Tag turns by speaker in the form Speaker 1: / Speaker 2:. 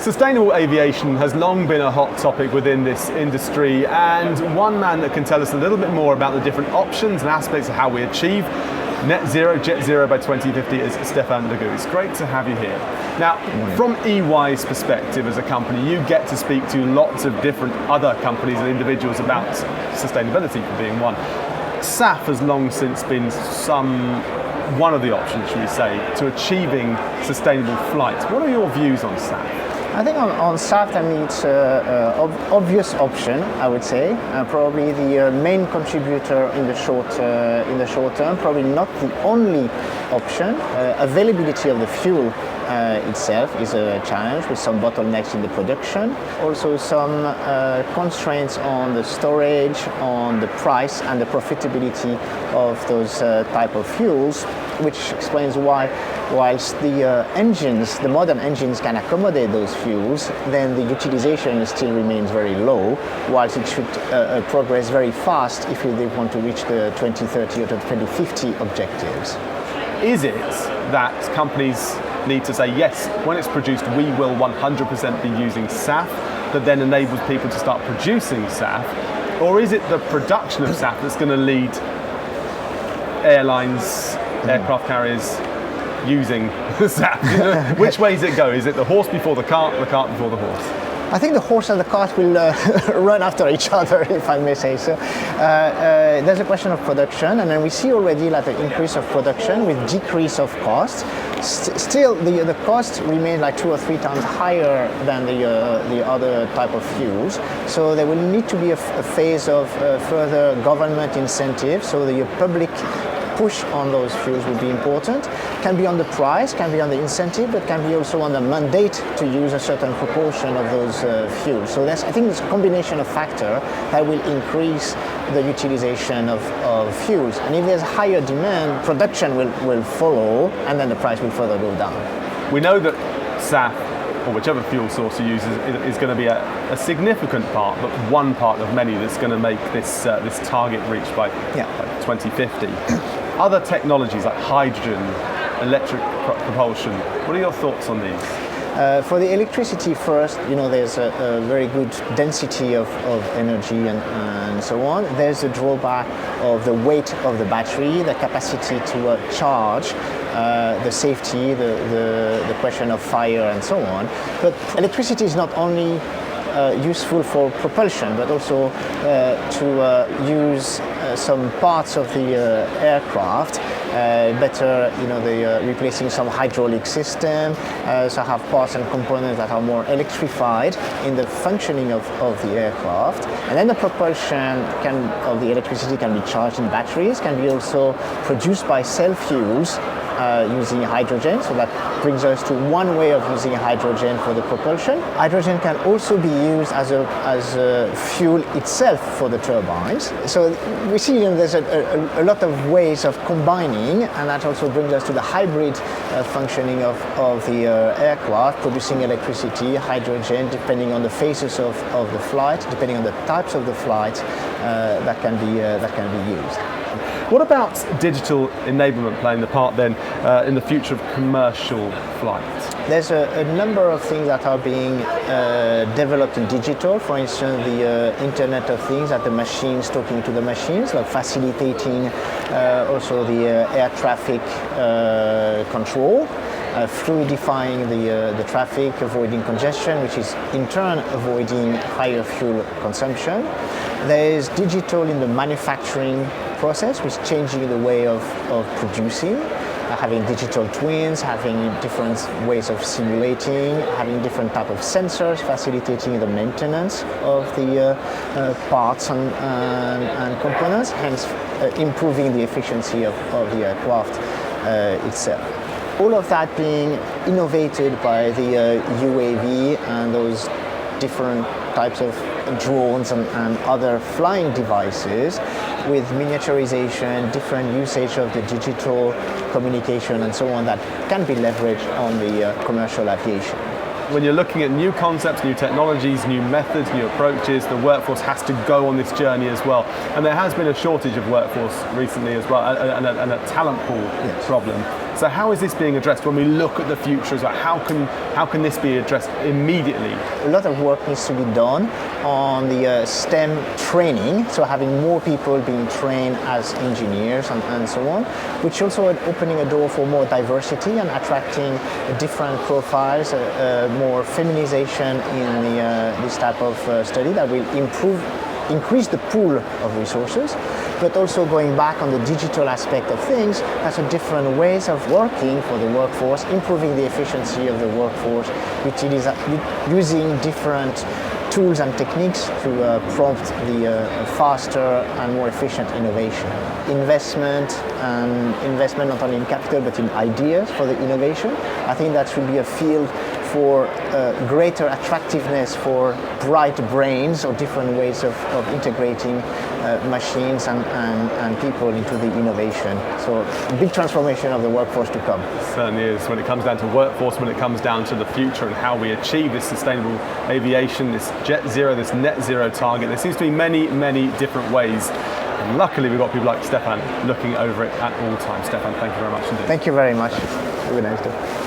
Speaker 1: Sustainable aviation has long been a hot topic within this industry, and one man that can tell us a little bit more about the different options and aspects of how we achieve net zero, jet zero by 2050 is Stephane Lagut. It's great to have you here. Now, from EY's perspective as a company, you get to speak to lots of different other companies and individuals about sustainability, for being one. SAF has long since been one of the options, should we say, to achieving sustainable flight. What are your views on SAF?
Speaker 2: I think on SAF, it's an obvious option, I would say. Probably the main contributor in the short term, probably not the only option. Availability of the fuel itself is a challenge with some bottlenecks in the production. Also some constraints on the storage, on the price and the profitability of those type of fuels, which explains why whilst the modern engines can accommodate those fuels, then the utilization still remains very low, whilst it should progress very fast if they want to reach the 2030 or the 2050 objectives.
Speaker 1: Is it that companies need to say, yes, when it's produced, we will 100% be using SAF, that then enables people to start producing SAF? Or is it the production of SAF that's going to lead airlines, aircraft carriers using SAF? Which way does it go? Is it the horse before the cart before the horse?
Speaker 2: I think the horse and the cart will run after each other, if I may say so. There's a question of production, and then we see already like an increase of production with decrease of cost. Still, the cost remains like 2 or 3 times higher than the other type of fuels. So there will need to be a phase of further government incentives, so the public push on those fuels would be important. Can be on the price, can be on the incentive, but can be also on the mandate to use a certain proportion of those fuels. So I think it's a combination of factors that will increase the utilization of fuels. And if there's higher demand, production will follow, and then the price will further go down.
Speaker 1: We know that SAF, or whichever fuel source you use, is going to be a significant part, but one part of many that's going to make this target reached by 2050. Other technologies like hydrogen, electric propulsion, what are your thoughts on these?
Speaker 2: For the electricity first, there's a very good density of energy and so on. There's a drawback of the weight of the battery, the capacity to charge, the safety, the question of fire and so on. But electricity is not only useful for propulsion, but also to use some parts of the aircraft better, replacing some hydraulic system, so have parts and components that are more electrified in the functioning of the aircraft. And then the propulsion of the electricity can be charged in batteries, can be also produced by self-use using hydrogen, so that brings us to one way of using hydrogen for the propulsion. Hydrogen can also be used as a fuel itself for the turbines. So we see there's a lot of ways of combining, and that also brings us to the hybrid functioning of the aircraft, producing electricity, hydrogen, depending on the phases of the flight, depending on the types of the flight that can be used.
Speaker 1: What about digital enablement playing the part then in the future of commercial flight?
Speaker 2: There's a number of things that are being developed in digital. For instance, the Internet of Things, that the machines talking to the machines, like facilitating also the air traffic control. Fluidifying the traffic, avoiding congestion, which is in turn avoiding higher fuel consumption. There is digital in the manufacturing process, which is changing the way of producing, having digital twins, having different ways of simulating, having different type of sensors, facilitating the maintenance of the parts and components, hence improving the efficiency of the aircraft itself. All of that being innovated by the UAV and those different types of drones and other flying devices, with miniaturization, different usage of the digital communication and so on, that can be leveraged on the commercial aviation.
Speaker 1: when you're looking at new concepts, new technologies, new methods, new approaches, the workforce has to go on this journey as well. And there has been a shortage of workforce recently as well, and a talent pool problem. So how is this being addressed when we look at the future as well? How can this be addressed immediately?
Speaker 2: A lot of work needs to be done on the STEM training, so having more people being trained as engineers and so on, which also opening a door for more diversity and attracting different profiles, more feminization in this type of study that will increase the pool of resources, but also going back on the digital aspect of things, that's a different ways of working for the workforce, improving the efficiency of the workforce, using different tools and techniques to prompt the faster and more efficient innovation. Investment not only in capital but in ideas for the innovation. I think that should be a field for greater attractiveness for bright brains or different ways of integrating machines and people into the innovation. So big transformation of the workforce to come.
Speaker 1: It certainly is. When it comes down to workforce, when it comes down to the future and how we achieve this sustainable aviation, this jet zero, this net zero target, there seems to be many, many different ways. And luckily we've got people like Stephane looking over it at all times. Stephane, thank you very much indeed.
Speaker 2: Thank you very much. Have a nice day.